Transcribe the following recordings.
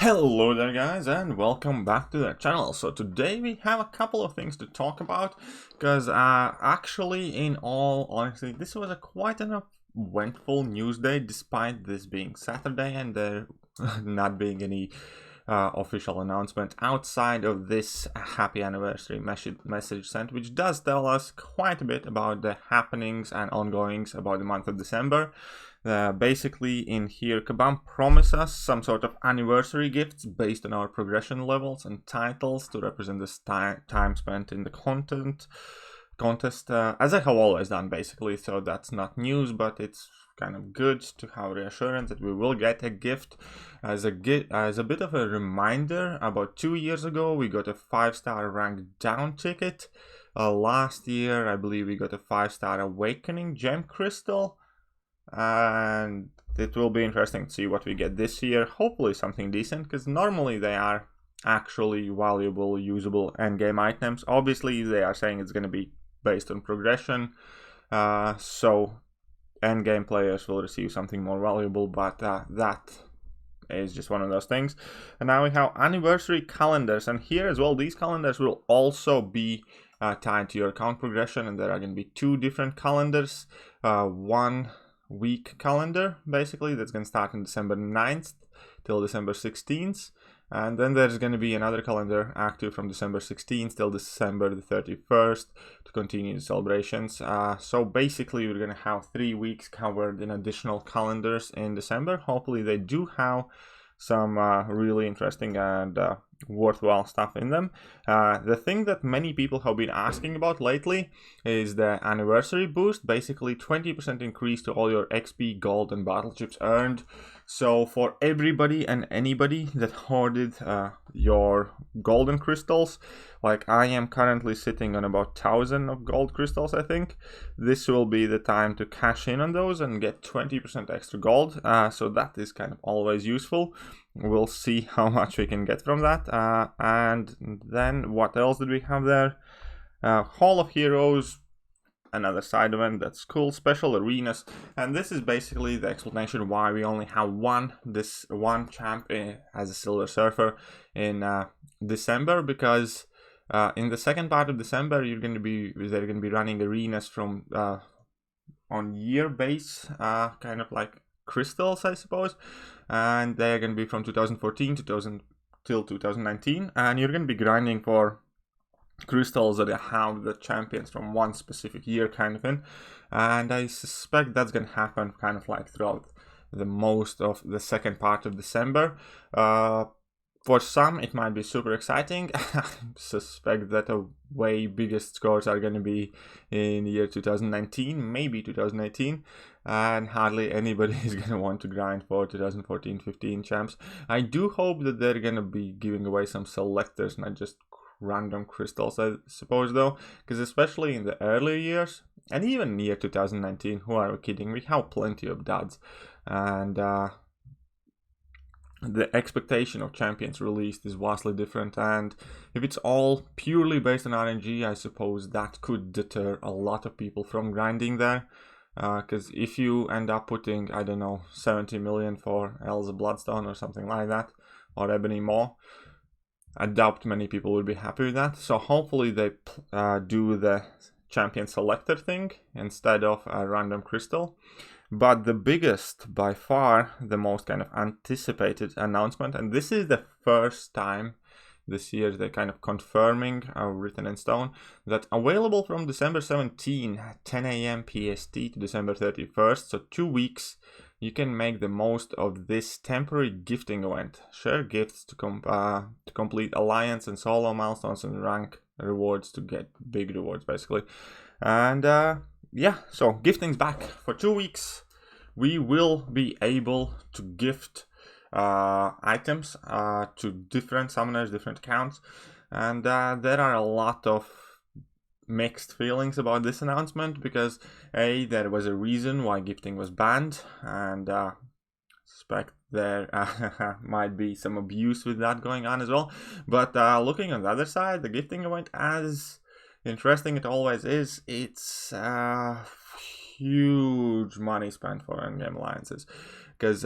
Hello there guys and welcome back to the channel. So today we have a couple of things to talk about because actually in all honesty this was a quite an eventful news day despite this being Saturday and there not being any official announcement outside of this happy anniversary message sent, which does tell us quite a bit about the happenings and ongoings about the month of December. Basically in here Kabam promised us some sort of anniversary gifts based on our progression levels and titles to represent this time spent in the contest, as I have always done basically, so that's not news, but it's kind of good to have reassurance that we will get a gift. As a bit of a reminder, about 2 years ago we got a 5-star rank down ticket. Last year I believe we got a 5-star awakening gem crystal, and it will be interesting to see what we get this year. Hopefully something decent, because normally they are actually valuable, usable endgame items. Obviously they are saying it's going to be based on progression, so endgame players will receive something more valuable, but that is just one of those things. And now we have anniversary calendars, and here as well these calendars will also be tied to your account progression, and there are going to be 2 different calendars. One week calendar basically that's going to start on December 9th till December 16th, and then there's going to be another calendar active from December 16th till December the 31st to continue the celebrations. So basically we're going to have 3 weeks covered in additional calendars in December. Hopefully they do have some really interesting and worthwhile stuff in them. The thing that many people have been asking about lately is the anniversary boost, basically 20% increase to all your XP, gold and battle chips earned. So for everybody and anybody that hoarded your golden crystals, like I am currently sitting on about 1,000 of gold crystals, I think, this will be the time to cash in on those and get 20% extra gold. So that is kind of always useful. We'll see how much we can get from that. And then what else did we have there? Hall of Heroes, another side event that's cool, special arenas, and this is basically the explanation why we only have one champ as a Silver Surfer in December, because in the second part of December they're going to be running arenas from on year base, kind of like crystals, I suppose, and they're going to be from 2014 till 2019, and you're going to be grinding for crystals that have the champions from one specific year kind of thing. And I suspect that's going to happen kind of like throughout the most of the second part of December. For some it might be super exciting. I suspect that the way biggest scores are going to be in the year 2019, maybe 2018, and hardly anybody is going to want to grind for 2014-15 champs. I do hope that they're going to be giving away some selectors, not just random crystals, I suppose, though, because especially in the earlier years and even year 2019, who are we kidding, we have plenty of duds, and the expectation of champions released is vastly different, and if it's all purely based on RNG, I suppose that could deter a lot of people from grinding there, because if you end up putting, I don't know, 70 million for Elza Bloodstone or something like that, or Ebony Maw, I doubt many people will be happy with that. So hopefully they do the champion selector thing instead of a random crystal. But the biggest, by far, the most kind of anticipated announcement, and this is the first time this year they're kind of confirming, written in stone, that available from December 17, 10 a.m. PST to December 31st, so 2 weeks, you can make the most of this temporary gifting event. Share gifts to complete alliance and solo milestones and rank rewards to get big rewards, basically. And yeah, so gifting's back for 2 weeks. We will be able to gift items to different summoners, different accounts, and there are a lot of mixed feelings about this announcement, because there was a reason why gifting was banned, and suspect there might be some abuse with that going on as well. But looking on the other side, the gifting event, as interesting it always is, it's huge money spent for endgame alliances, because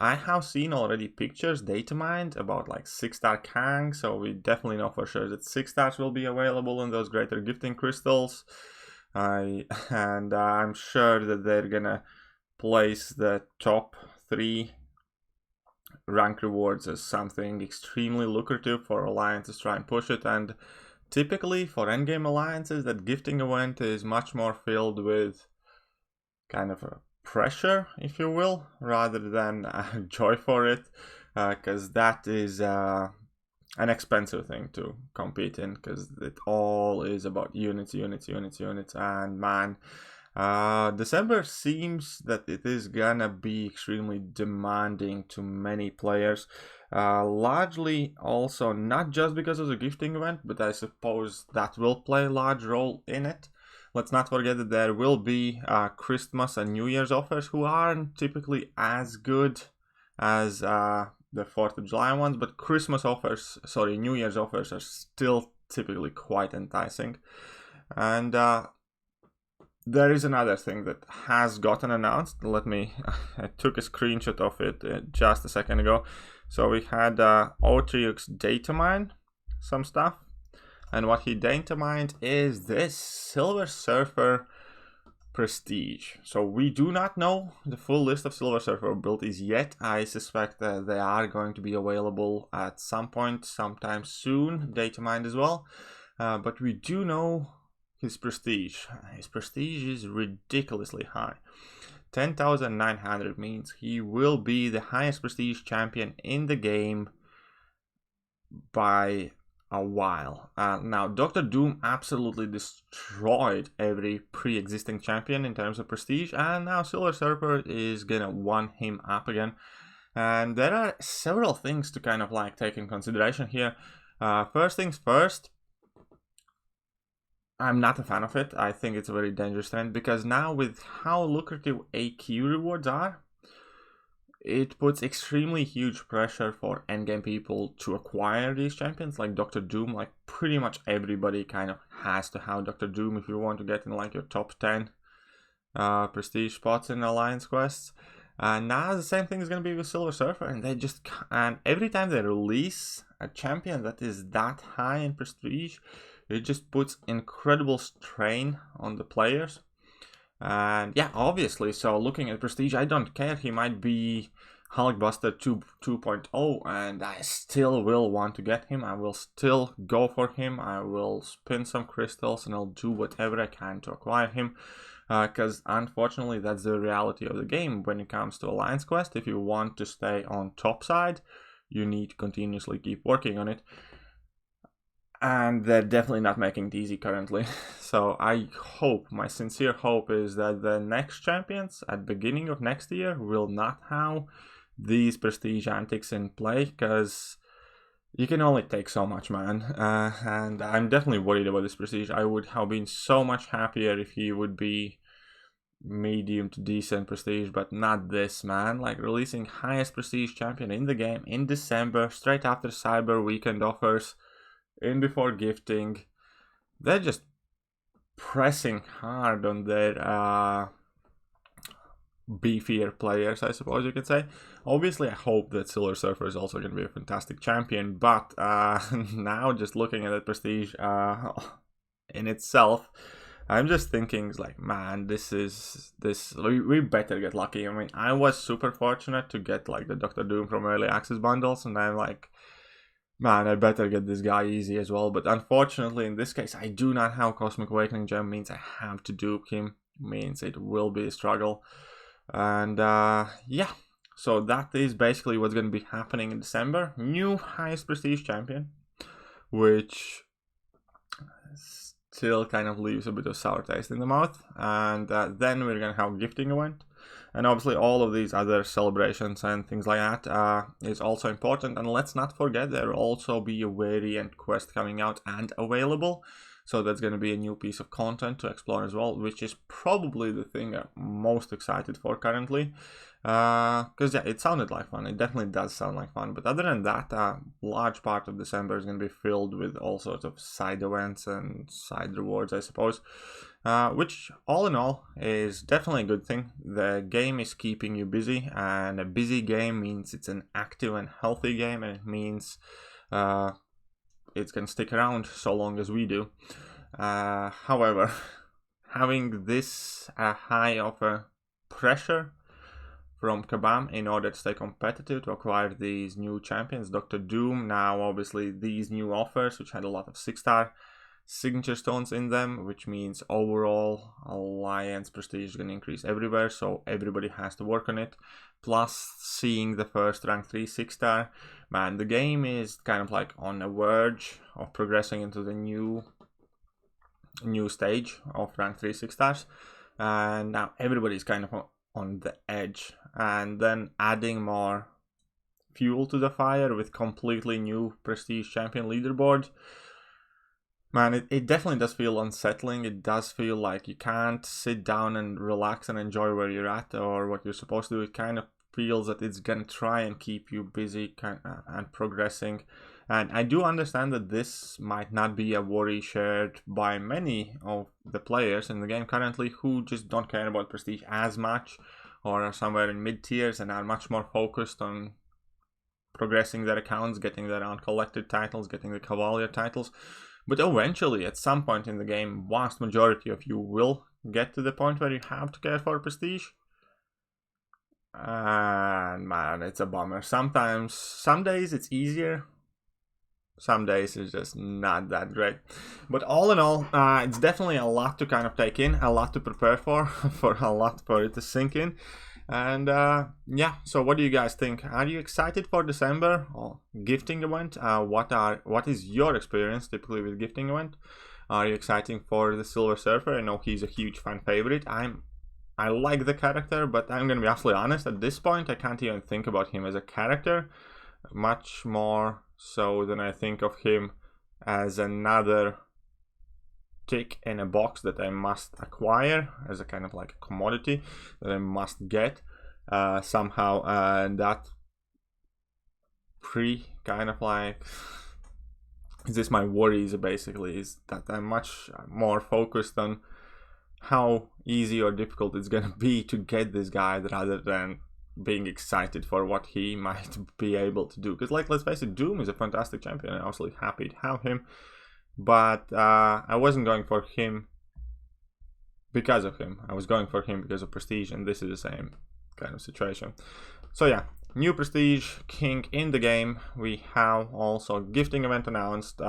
I have seen already pictures data mined about like 6-star Kang, so we definitely know for sure that 6 stars will be available in those greater gifting crystals. And I'm sure that they're gonna place the top 3 rank rewards as something extremely lucrative for alliances to try and push it. And typically for endgame alliances, that gifting event is much more filled with kind of a pressure, if you will, rather than joy for it, because that is an expensive thing to compete in, because it all is about units, and man, December seems that it is gonna be extremely demanding to many players, largely also not just because of the gifting event, but I suppose that will play a large role in it. Let's not forget that there will be Christmas and New Year's offers who aren't typically as good as the 4th of July ones, but New Year's offers are still typically quite enticing. And there is another thing that has gotten announced. I took a screenshot of it just a second ago. So we had Otriux data mine some stuff. And what he data mined is this Silver Surfer Prestige. So we do not know the full list of Silver Surfer abilities yet. I suspect that they are going to be available at some point, sometime soon, data mined as well. But we do know his prestige. His prestige is ridiculously high. 10,900 means he will be the highest prestige champion in the game by a while. Now, Dr. Doom absolutely destroyed every pre-existing champion in terms of prestige, and now Silver Surfer is gonna one him up again. And there are several things to kind of like take in consideration here. First things first, I'm not a fan of it. I think it's a very dangerous trend, because now with how lucrative AQ rewards are, it puts extremely huge pressure for endgame people to acquire these champions like Dr. Doom. Like pretty much everybody kind of has to have Dr. Doom if you want to get in like your top 10 prestige spots in Alliance quests. Now the same thing is going to be with Silver Surfer, and every time they release a champion that is that high in prestige, it just puts incredible strain on the players. And yeah, obviously, so looking at prestige, I don't care. He might be Hulkbuster 2.0, and I still will want to get him. I will still go for him. I will spin some crystals, and I'll do whatever I can to acquire him. Because unfortunately, that's the reality of the game when it comes to Alliance Quest. If you want to stay on top side, you need to continuously keep working on it. And they're definitely not making it easy currently. So my sincere hope is that the next champions at the beginning of next year will not have these prestige antics in play, because you can only take so much, man. And I'm definitely worried about this prestige. I would have been so much happier if he would be medium to decent prestige, but not this, man. Like releasing highest prestige champion in the game in December, straight after Cyber Weekend offers, in before gifting. They're just pressing hard on their beefier players, I suppose you could say. Obviously, I hope that Silver Surfer is also going to be a fantastic champion, but now just looking at that prestige in itself, I'm just thinking like, man, we better get lucky. I mean, I was super fortunate to get like the Dr. Doom from early access bundles, and I'm like, man, I better get this guy easy as well. But unfortunately, in this case, I do not have Cosmic Awakening Gem. Means I have to dupe him. Means it will be a struggle. And yeah, so that is basically what's going to be happening in December. New highest prestige champion, which still kind of leaves a bit of sour taste in the mouth. And then we're going to have gifting event. And obviously all of these other celebrations and things like that is also important. And let's not forget, there will also be a variant quest coming out and available. So that's going to be a new piece of content to explore as well, which is probably the thing I'm most excited for currently. Because yeah, it sounded like fun. It definitely does sound like fun. But other than that, large part of December is going to be filled with all sorts of side events and side rewards, I suppose. Which all in all is definitely a good thing. The game is keeping you busy, and a busy game means it's an active and healthy game, and it means it's going to stick around so long as we do. However, having this high of a pressure from Kabam in order to stay competitive, to acquire these new champions, Dr. Doom, now obviously these new offers, which had a lot of 6-star signature stones in them, which means overall Alliance prestige is going to increase everywhere, so everybody has to work on it. Plus, seeing the first rank 3 6-star, man, the game is kind of like on the verge of progressing into the new stage of rank 3 6-stars, and now everybody's kind of on the edge, and then adding more fuel to the fire with completely new prestige champion leaderboard. Man, it definitely does feel unsettling. It does feel like you can't sit down and relax and enjoy where you're at or what you're supposed to do. It kind of feels that it's gonna try and keep you busy and progressing. And I do understand that this might not be a worry shared by many of the players in the game currently, who just don't care about prestige as much, or are somewhere in mid-tiers and are much more focused on progressing their accounts, getting their uncollected titles, getting the Cavalier titles. But eventually, at some point in the game, vast majority of you will get to the point where you have to care for prestige. And man, it's a bummer. Some days it's easier. Some days it's just not that great. But all in all, it's definitely a lot to kind of take in, a lot to prepare for a lot for it to sink in. And yeah, so what do you guys think? Are you excited for December or gifting event? What is your experience typically with gifting event? Are you excited for the Silver Surfer? I know he's a huge fan favorite. I like the character, but I'm gonna be absolutely honest. At this point, I can't even think about him as a character, much more so than I think of him as another tick in a box that I must acquire as a kind of like a commodity that I must get somehow. And that kind of like, is this my worries basically, is that I'm much more focused on how easy or difficult it's gonna be to get this guy rather than being excited for what he might be able to do. Because like, let's face it, Doom is a fantastic champion. I'm absolutely happy to have him. But I wasn't going for him because of him. I was going for him because of prestige, and this is the same kind of situation. So yeah, new prestige king in the game. We have also gifting event announced,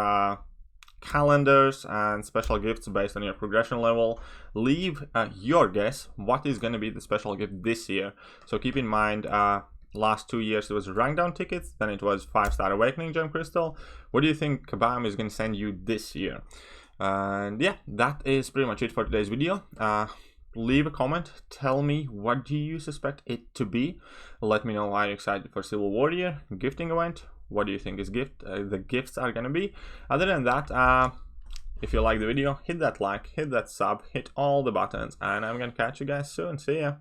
calendars and special gifts based on your progression level. Leave your guess what is going to be the special gift this year. So keep in mind, last 2 years it was rank down tickets, then it was 5-star awakening gem crystal. What do you think Kabam is going to send you this year? And yeah, that is pretty much it for today's video. Leave a comment, tell me what do you suspect it to be. Let me know, are you excited for Civil Warrior gifting event? What do you think is the gifts are gonna be? Other than that, if you like the video, hit that like, hit that sub, hit all the buttons, and I'm gonna catch you guys soon. See ya.